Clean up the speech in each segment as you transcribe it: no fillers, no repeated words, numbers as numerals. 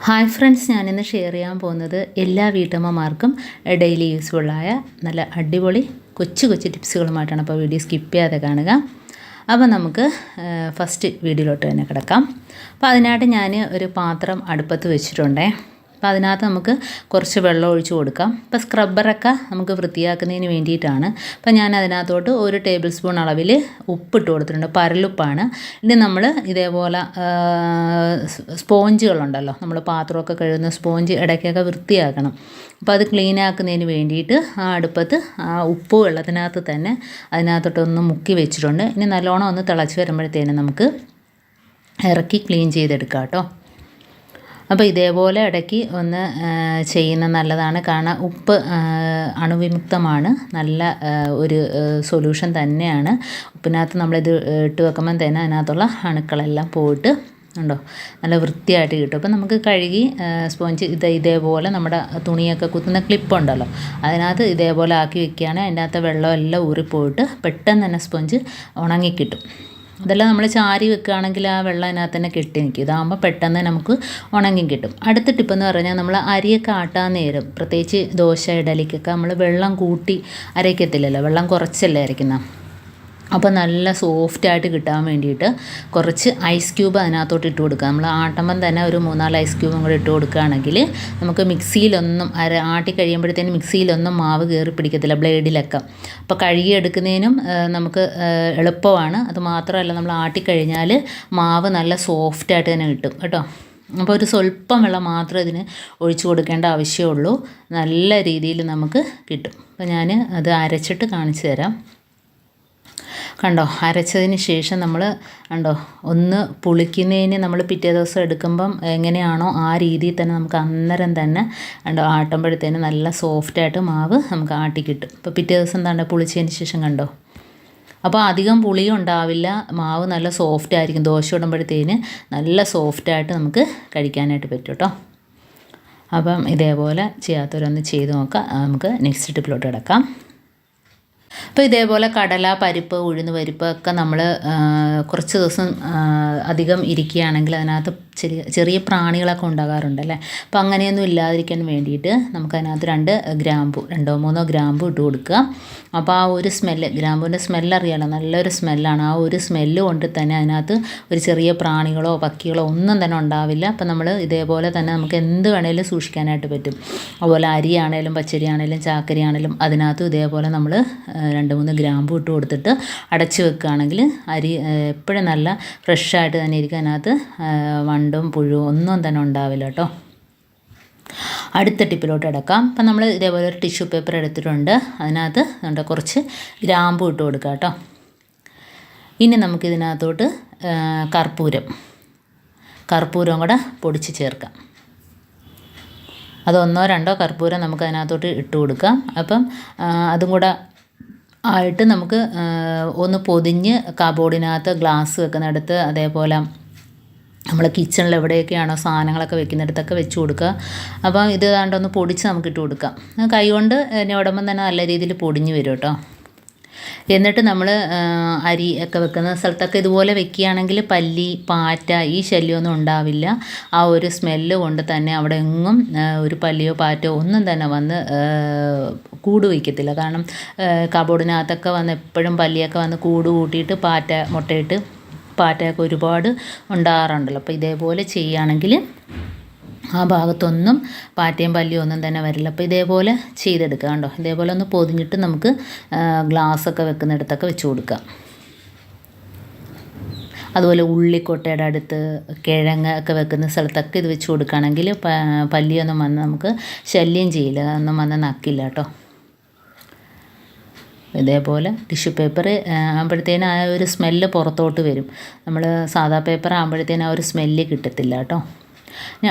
Hi friends, ഞാനിന്ന് share ചെയ്യാൻ പോകുന്നത് എല്ലാ വീട്ടമ്മമാർക്കും ഡെയിലി യൂസ്ഫുള്ളായ നല്ല അടിപൊളി കൊച്ചു കൊച്ചു ടിപ്സുകളുമായിട്ടാണ്. അപ്പോൾ വീഡിയോ സ്കിപ്പ് ചെയ്യാതെ കാണുക. അപ്പോൾ നമുക്ക് ഫസ്റ്റ് വീഡിയോയിലോട്ട് തന്നെ കിടക്കാം. അപ്പോൾ അതിനായിട്ട് ഞാൻ ഒരു പാത്രം അടുപ്പത്ത് വെച്ചിട്ടുണ്ടേ. അപ്പോൾ അതിനകത്ത് നമുക്ക് കുറച്ച് വെള്ളം ഒഴിച്ച് കൊടുക്കാം. ഇപ്പോൾ സ്ക്രബ്ബറൊക്കെ നമുക്ക് വൃത്തിയാക്കുന്നതിന് വേണ്ടിയിട്ടാണ്. അപ്പോൾ ഞാൻ അതിനകത്തോട്ട് 1 ടേബിൾ സ്പൂൺ അളവിൽ ഉപ്പിട്ട് കൊടുത്തിട്ടുണ്ട്. പരലുപ്പാണ്. ഇനി നമ്മൾ ഇതേപോലെ സ്പോഞ്ചുകളുണ്ടല്ലോ, നമ്മൾ പാത്രമൊക്കെ കഴുകുന്ന സ്പോഞ്ച് ഇടയ്ക്കൊക്കെ വൃത്തിയാക്കണം. അപ്പോൾ അത് ക്ലീൻ ആക്കുന്നതിന് വേണ്ടിയിട്ട് ആ അടുപ്പത്ത് ആ ഉപ്പ് വെള്ളത്തിനകത്ത് തന്നെ അതിനകത്തോട്ടൊന്ന് മുക്കി വെച്ചിട്ടുണ്ട്. ഇനി നല്ലോണം ഒന്ന് തിളച്ച് വരുമ്പോഴത്തേനും നമുക്ക് ഇറക്കി ക്ലീൻ ചെയ്തെടുക്കാം കേട്ടോ. അപ്പോൾ ഇതേപോലെ ഇടയ്ക്ക് ഒന്ന് ചെയ്യുന്ന നല്ലതാണ്. കാരണം ഉപ്പ് അണുവിമുക്തമാണ്, നല്ല ഒരു സൊല്യൂഷൻ തന്നെയാണ്. ഉപ്പിനകത്ത് നമ്മളിത് ഇട്ട് വെക്കുമ്പം തന്നെ അതിനകത്തുള്ള അണുക്കളെല്ലാം പോയിട്ട് ഉണ്ടോ നല്ല വൃത്തിയായിട്ട് കിട്ടും. അപ്പോൾ നമുക്ക് കഴുകി സ്പോഞ്ച് ഇതേപോലെ നമ്മുടെ തുണിയൊക്കെ കുത്തുന്ന ക്ലിപ്പുണ്ടല്ലോ, അതിനകത്ത് ഇതേപോലെ ആക്കി വെക്കുകയാണെങ്കിൽ അതിൻ്റെ അകത്ത് വെള്ളമെല്ലാം ഊറിപ്പോയിട്ട് പെട്ടെന്ന് തന്നെ സ്പോഞ്ച് ഉണങ്ങിക്കിട്ടും. ഇതെല്ലാം നമ്മൾ ചാരി വെക്കുകയാണെങ്കിൽ ആ വെള്ളം അതിനകത്ത് തന്നെ കെട്ടി നിൽക്കും. ഇതാകുമ്പോൾ പെട്ടെന്ന് നമുക്ക് ഉണങ്ങി കിട്ടും. അടുത്ത ടിപ്പെന്ന് പറഞ്ഞാൽ നമ്മൾ അരിയൊക്കെ ആട്ടാൻ നേരം, പ്രത്യേകിച്ച് ദോശ ഇഡലിക്കൊക്കെ നമ്മൾ വെള്ളം കൂട്ടി അരയ്ക്കത്തില്ലല്ലോ, വെള്ളം കുറച്ചല്ലേ അരയ്ക്കുന്നത്. അപ്പോൾ നല്ല സോഫ്റ്റായിട്ട് കിട്ടാൻ വേണ്ടിയിട്ട് കുറച്ച് ഐസ് ക്യൂബ് അതിനകത്തോട്ട് ഇട്ട് കൊടുക്കുക. നമ്മൾ ആട്ടുമ്പം തന്നെ ഒരു 3-4 ഐസ് ക്യൂബും കൂടെ ഇട്ട് കൊടുക്കുകയാണെങ്കിൽ നമുക്ക് മിക്സിയിലൊന്നും ആട്ടി കഴിയുമ്പോഴത്തേനും മിക്സിയിലൊന്നും മാവ് കയറി പിടിക്കത്തില്ല, ബ്ലേഡിലൊക്കെ. അപ്പോൾ കഴുകിയെടുക്കുന്നതിനും നമുക്ക് എളുപ്പമാണ്. അത് മാത്രമല്ല, നമ്മൾ ആട്ടിക്കഴിഞ്ഞാൽ മാവ് നല്ല സോഫ്റ്റായിട്ട് തന്നെ കിട്ടും കേട്ടോ. അപ്പോൾ ഒരു സ്വല്പം വെള്ളം മാത്രമേ ഇതിന് ഒഴിച്ചു കൊടുക്കേണ്ട ആവശ്യമുള്ളൂ. നല്ല രീതിയിൽ നമുക്ക് കിട്ടും. അപ്പോൾ ഞാൻ അത് അരച്ചിട്ട് കാണിച്ചു തരാം. കണ്ടോ, അരച്ചതിന് ശേഷം നമ്മൾ കണ്ടോ ഒന്ന് പുളിക്കുന്നതിന് നമ്മൾ പിറ്റേ ദിവസം എടുക്കുമ്പം എങ്ങനെയാണോ ആ രീതിയിൽ തന്നെ നമുക്ക് അന്നേരം തന്നെ കണ്ടോ ആട്ടുമ്പോഴത്തേന് നല്ല സോഫ്റ്റായിട്ട് മാവ് നമുക്ക് ആട്ടി കിട്ടും. ഇപ്പോൾ പിറ്റേ ദിവസം തന്നെ പുളിച്ചതിന് ശേഷം കണ്ടോ, അപ്പോൾ അധികം പുളിയും ഉണ്ടാവില്ല, മാവ് നല്ല സോഫ്റ്റ് ആയിരിക്കും. ദോശ ഇടുമ്പോഴത്തേന് നല്ല സോഫ്റ്റായിട്ട് നമുക്ക് കഴിക്കാനായിട്ട് പറ്റും കേട്ടോ. അപ്പം ഇതേപോലെ ചെയ്യാത്തവരൊന്ന് ചെയ്ത് നോക്കാം. നമുക്ക് നെക്സ്റ്റ് ടിപ്പിലോട്ട് കിടക്കാം. അപ്പോൾ ഇതേപോലെ കടല, പരിപ്പ്, ഉഴുന്ന് പരിപ്പ് ഒക്കെ നമ്മൾ കുറച്ച് ദിവസം അധികം ഇരിക്കുകയാണെങ്കിൽ അതിനകത്ത് ചെറിയ പ്രാണികളൊക്കെ ഉണ്ടാകാറുണ്ടല്ലേ. അപ്പോൾ അങ്ങനെയൊന്നും ഇല്ലാതിരിക്കാൻ വേണ്ടിയിട്ട് നമുക്കതിനകത്ത് 2 ഗ്രാമ്പു 2-3 ഗ്രാമ്പു ഇട്ട് കൊടുക്കുക. അപ്പോൾ ആ ഒരു സ്മെല്ല്, ഗ്രാമ്പൂവിൻ്റെ സ്മെല്ല് അറിയാമല്ലോ, നല്ലൊരു സ്മെല്ലാണ്. ആ ഒരു സ്മെല്ല് കൊണ്ട് തന്നെ അതിനകത്ത് ഒരു ചെറിയ പ്രാണികളോ പക്കികളോ ഒന്നും തന്നെ ഉണ്ടാവില്ല. അപ്പോൾ നമ്മൾ ഇതേപോലെ തന്നെ നമുക്ക് എന്ത് വേണേലും സൂക്ഷിക്കാനായിട്ട് പറ്റും. അതുപോലെ അരിയാണേലും പച്ചരിയാണേലും ചാക്കരിയാണേലും അതിനകത്തും ഇതേപോലെ നമ്മൾ 2-3 ഗ്രാമ്പു ഇട്ട് കൊടുത്തിട്ട് അടച്ച് വെക്കുകയാണെങ്കിൽ അരി എപ്പോഴും നല്ല ഫ്രഷായിട്ട് തന്നെ ഇരിക്കും. അതിനകത്ത് വണ്ടും പുഴുവും ഒന്നും തന്നെ ഉണ്ടാവില്ല കേട്ടോ. അടുത്ത ടിപ്പിലോട്ട് കിടക്കാം. അപ്പം നമ്മൾ ഇതേപോലെ ഒരു ടിഷ്യൂ പേപ്പർ എടുത്തിട്ടുണ്ട്. അതിനകത്ത് കുറച്ച് ഗ്രാമ്പു ഇട്ട് കൊടുക്കുക കേട്ടോ. ഇനി നമുക്കിതിനകത്തോട്ട് കർപ്പൂരം കൂടെ പൊടിച്ച് ചേർക്കാം. അത് 1-2 കർപ്പൂരം നമുക്ക് അതിനകത്തോട്ട് ഇട്ട് കൊടുക്കാം. അപ്പം അതും കൂടെ ആയിട്ട് നമുക്ക് ഒന്ന് പൊതിഞ്ഞ് കബോർഡിനകത്ത് ഗ്ലാസ് വെക്കുന്നിടത്ത്, അതേപോലെ നമ്മൾ കിച്ചണിൽ എവിടെയൊക്കെയാണോ സാധനങ്ങളൊക്കെ വെക്കുന്നിടത്തൊക്കെ വെച്ച് കൊടുക്കുക. അപ്പം ഇത് കണ്ടൊന്ന് പൊടിച്ച് നമുക്ക് ഇട്ട് കൊടുക്കാം. കൈ കൊണ്ട് എന്നെ ഉടമ്പം തന്നെ നല്ല രീതിയിൽ പൊടിഞ്ഞ് വരും കേട്ടോ. എന്നിട്ട് നമ്മൾ അരി ഒക്കെ വെക്കുന്ന സ്ഥലത്തൊക്കെ ഇതുപോലെ വെക്കുകയാണെങ്കിൽ പല്ലി, പാറ്റ ഈ ശല്യമൊന്നും ഉണ്ടാവില്ല. ആ ഒരു സ്മെല്ല് കൊണ്ട് തന്നെ അവിടെ എങ്ങും ഒരു പല്ലിയോ പാറ്റയോ ഒന്നും തന്നെ വന്ന് കൂട് വയ്ക്കത്തില്ല. കാരണം കബോർഡിനകത്തൊക്കെ വന്ന് എപ്പോഴും പല്ലിയൊക്കെ വന്ന് കൂട് കൂട്ടിയിട്ട് മുട്ടയിട്ട് പാറ്റയൊക്കെ ഒരുപാട് ഉണ്ടാകാറുണ്ടല്ലോ. അപ്പോൾ ഇതേപോലെ ചെയ്യുകയാണെങ്കിൽ ആ ഭാഗത്തൊന്നും പാറ്റയും പല്ലിയും ഒന്നും തന്നെ വരില്ല. അപ്പോൾ ഇതേപോലെ ചെയ്തെടുക്കുക കണ്ടോ. ഇതേപോലെ ഒന്ന് പൊതിഞ്ഞിട്ട് നമുക്ക് ഗ്ലാസ്സൊക്കെ വെക്കുന്നിടത്തൊക്കെ വെച്ച് കൊടുക്കാം. അതുപോലെ ഉള്ളിക്കൊട്ടയുടെ അടുത്ത്, കിഴങ്ങ് ഒക്കെ വെക്കുന്ന സ്ഥലത്തൊക്കെ ഇത് വെച്ച് കൊടുക്കുകയാണെങ്കിൽ പല്ലിയൊന്നും വന്ന് നമുക്ക് ശല്യം ചെയ്യില്ല, അതൊന്നും വന്ന് നക്കില്ല കേട്ടോ. ഇതേപോലെ ടിഷ്യൂ പേപ്പർ ആകുമ്പോഴത്തേനും ആ ഒരു സ്മെല്ല് പുറത്തോട്ട് വരും. നമ്മൾ സാധാ പേപ്പർ ആകുമ്പോഴത്തേനും ആ ഒരു സ്മെല്ല് കിട്ടത്തില്ല കേട്ടോ.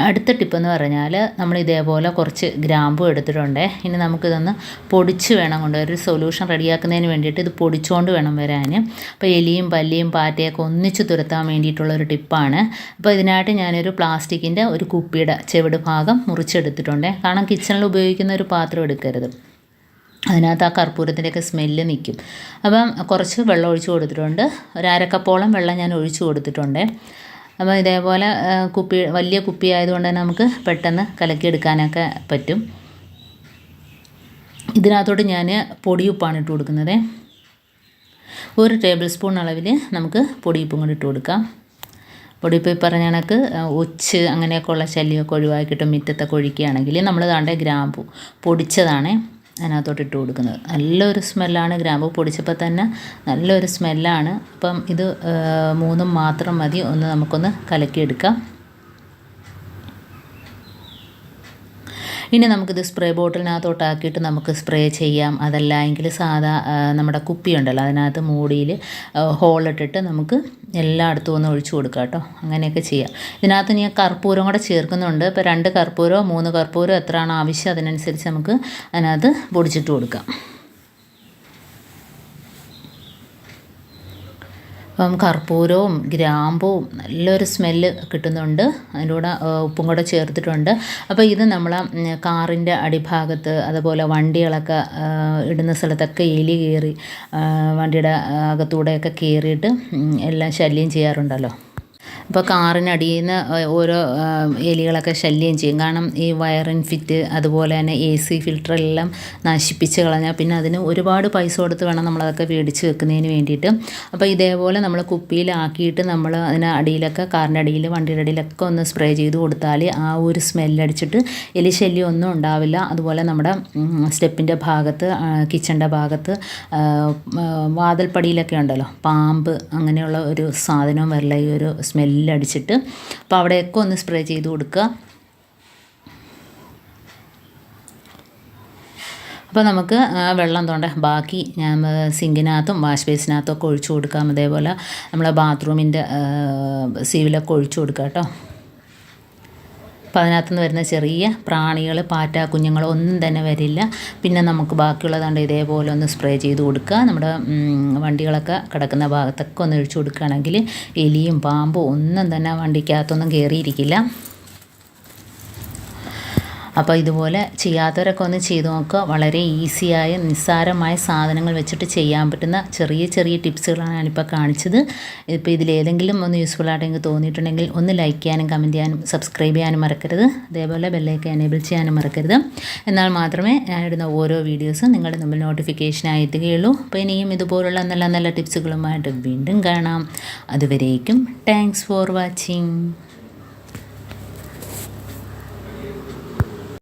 അടുത്ത ടിപ്പെന്ന് പറഞ്ഞാൽ നമ്മൾ ഇതേപോലെ കുറച്ച് ഗ്രാമ്പു എടുത്തിട്ടുണ്ട്. ഇനി നമുക്കിതൊന്ന് പൊടിച്ച് വേണം കൊണ്ടുവരാൻ. ഒരു സൊല്യൂഷൻ റെഡിയാക്കുന്നതിന് വേണ്ടിയിട്ട് ഇത് പൊടിച്ചുകൊണ്ട് വേണം വരാൻ. അപ്പോൾ എലിയും പല്ലിയും പാറ്റയൊക്കെ ഒന്നിച്ച് തുരത്താൻ വേണ്ടിയിട്ടുള്ളൊരു ടിപ്പാണ്. അപ്പോൾ ഇതിനായിട്ട് ഞാനൊരു പ്ലാസ്റ്റിക്കിൻ്റെ ഒരു കുപ്പിയുടെ ചെവിട് ഭാഗം മുറിച്ചെടുത്തിട്ടുണ്ട്. കാരണം കിച്ചണിൽ ഉപയോഗിക്കുന്ന ഒരു പാത്രം എടുക്കരുത്, അതിനകത്ത് ആ കർപ്പൂരത്തിൻ്റെയൊക്കെ സ്മെല്ല് നിൽക്കും. അപ്പം കുറച്ച് വെള്ളം ഒഴിച്ച് കൊടുത്തിട്ടുണ്ട്. 1/2 കപ്പോളം വെള്ളം ഞാൻ ഒഴിച്ച് കൊടുത്തിട്ടുണ്ട്. അപ്പോൾ ഇതേപോലെ വലിയ കുപ്പി ആയതുകൊണ്ട് തന്നെ നമുക്ക് പെട്ടെന്ന് കലക്കിയെടുക്കാനൊക്കെ പറ്റും. ഇതിനകത്തോട്ട് ഞാൻ പൊടിയുപ്പാണ് ഇട്ട് കൊടുക്കുന്നത്. 1 ടേബിൾ സ്പൂൺ അളവിൽ നമുക്ക് പൊടിയുപ്പും കൂടി ഇട്ട് കൊടുക്കാം. പൊടിയുപ്പ് പറഞ്ഞ കണക്ക് ഒച്ച് അങ്ങനെയൊക്കെ ഉള്ള ശല്യമൊക്കെ ഒഴിവാക്കിയിട്ട് മുറ്റത്തൊക്കെ ഒഴിക്കുകയാണെങ്കിൽ നമ്മൾ താണ്ടെ ഗ്രാമ്പു പൊടിച്ചതാണ് അതിനകത്തോട്ട് ഇട്ട് കൊടുക്കുന്നത്. നല്ലൊരു സ്മെല്ലാണ്, ഗ്രാമ്പു പൊടിച്ചപ്പോൾ തന്നെ നല്ലൊരു സ്മെല്ലാണ്. അപ്പം ഇത് 3 മാത്രം മതി. നമുക്കൊന്ന് കലക്കിയെടുക്കാം. ഇനി നമുക്കിത് സ്പ്രേ ബോട്ടിലിനകത്തോട്ടാക്കിയിട്ട് നമുക്ക് സ്പ്രേ ചെയ്യാം. അതല്ല എങ്കിൽ സാധാ നമ്മുടെ കുപ്പി ഉണ്ടല്ലോ അതിനകത്ത് മൂടിയിൽ ഹോളിട്ടിട്ട് നമുക്ക് എല്ലായിടത്തും ഒന്ന് ഒഴിച്ചു കൊടുക്കാം കേട്ടോ. അങ്ങനെയൊക്കെ ചെയ്യാം. ഇതിനകത്ത് ഞാൻ കർപ്പൂരം കൂടെ ചേർക്കുന്നുണ്ട്. ഇപ്പോൾ 2 കർപ്പൂരമോ 3 കർപ്പൂരമോ എത്രയാണോ ആവശ്യം അതിനനുസരിച്ച് നമുക്ക് അതിനകത്ത് പൊടിച്ചിട്ട് കൊടുക്കാം. അപ്പം കർപ്പൂരവും ഗ്രാമ്പും നല്ലൊരു സ്മെല്ല് കിട്ടുന്നുണ്ട്. അതിൻ്റെ കൂടെ ഉപ്പും കൂടെ ചേർത്തിട്ടുണ്ട്. അപ്പോൾ ഇത് നമ്മൾ കാറിൻ്റെ അടിഭാഗത്ത് അതുപോലെ വണ്ടികളൊക്കെ ഇടുന്ന സ്ഥലത്തൊക്കെ എലി കയറി വണ്ടിയുടെ അകത്തൂടെയൊക്കെ കയറിയിട്ട് എല്ലാം ശല്യം ചെയ്യാറുണ്ടല്ലോ. അപ്പോൾ കാറിനടിയിൽ നിന്ന് ഓരോ എലികളൊക്കെ ശല്യം ചെയ്യും. കാരണം ഈ വയറിൻ ഫിറ്റ് അതുപോലെ തന്നെ AC ഫിൽറ്ററെല്ലാം നശിപ്പിച്ച് കളഞ്ഞാൽ പിന്നെ അതിന് ഒരുപാട് പൈസ കൊടുത്ത് വേണം നമ്മളതൊക്കെ മേടിച്ച് വെക്കുന്നതിന് വേണ്ടിയിട്ട്. അപ്പോൾ ഇതേപോലെ നമ്മൾ കുപ്പിയിലാക്കിയിട്ട് നമ്മൾ അതിന് അടിയിലൊക്കെ കാറിൻ്റെ അടിയിൽ വണ്ടിയുടെ അടിയിലൊക്കെ ഒന്ന് സ്പ്രേ ചെയ്ത് കൊടുത്താൽ ആ ഒരു സ്മെല്ലടിച്ചിട്ട് എലി ശല്യം ഒന്നും ഉണ്ടാവില്ല. അതുപോലെ നമ്മുടെ സ്റ്റെപ്പിൻ്റെ ഭാഗത്ത് കിച്ചണിൻ്റെ ഭാഗത്ത് വാതിൽപ്പടിയിലൊക്കെ ഉണ്ടല്ലോ പാമ്പ് അങ്ങനെയുള്ള ഒരു സാധനവും വരില്ല ഈ ഒരു സ്മെല്ലടിച്ചിട്ട്. അപ്പോൾ അവിടെയൊക്കെ ഒന്ന് സ്പ്രേ ചെയ്ത് കൊടുക്കുക. അപ്പോൾ നമുക്ക് വെള്ളം ബാക്കി ഞാൻ സിങ്കിനകത്തും വാഷ് ബേസിനകത്തും ഒക്കെ ഒഴിച്ചു കൊടുക്കാം. അതേപോലെ നമ്മളെ ബാത്റൂമിൻ്റെ സീവിലൊക്കെ ഒഴിച്ചു കൊടുക്കാം കേട്ടോ. അപ്പോൾ അതിനകത്തുനിന്ന് വരുന്ന ചെറിയ പ്രാണികൾ പാറ്റ കുഞ്ഞുങ്ങൾ ഒന്നും തന്നെ വരില്ല. പിന്നെ നമുക്ക് ബാക്കിയുള്ളതാണ്ട് ഇതേപോലെ ഒന്ന് സ്പ്രേ ചെയ്ത് കൊടുക്കുക. നമ്മുടെ വണ്ടികളൊക്കെ കിടക്കുന്ന ഭാഗത്തൊക്കെ ഒന്ന് ഒഴിച്ചു കൊടുക്കുകയാണെങ്കിൽ എലിയും പാമ്പും ഒന്നും തന്നെ വണ്ടിക്കകത്തൊന്നും കയറിയിരിക്കില്ല. അപ്പോൾ ഇതുപോലെ ചെയ്യാത്തവരൊക്കെ ഒന്ന് ചെയ്ത് നോക്കുക. വളരെ ഈസിയായ നിസ്സാരമായ സാധനങ്ങൾ വെച്ചിട്ട് ചെയ്യാൻ പറ്റുന്ന ചെറിയ ചെറിയ ടിപ്സുകളാണ് ഞാനിപ്പോൾ കാണിച്ചത്. ഇപ്പോൾ ഇതിലേതെങ്കിലും ഒന്ന് യൂസ്ഫുൾ ആയിട്ട് എനിക്ക് തോന്നിയിട്ടുണ്ടെങ്കിൽ ഒന്ന് ലൈക്ക് ചെയ്യാനും കമൻറ്റ് ചെയ്യാനും സബ്സ്ക്രൈബ് ചെയ്യാനും മറക്കരുത്. അതേപോലെ ബെല്ലൈക്കൻ എനേബിൾ ചെയ്യാനും മറക്കരുത്. എന്നാൽ മാത്രമേ ഞാൻ ഇടുന്ന ഓരോ വീഡിയോസും നിങ്ങളുടെ മുമ്പിൽ നോട്ടിഫിക്കേഷനായി എത്തുകയുള്ളൂ. അപ്പോൾ ഇനിയും ഇതുപോലുള്ള നല്ല നല്ല ടിപ്സുകളുമായിട്ട് വീണ്ടും കാണാം. അതുവരേക്കും താങ്ക്സ് ഫോർ വാച്ചിങ്.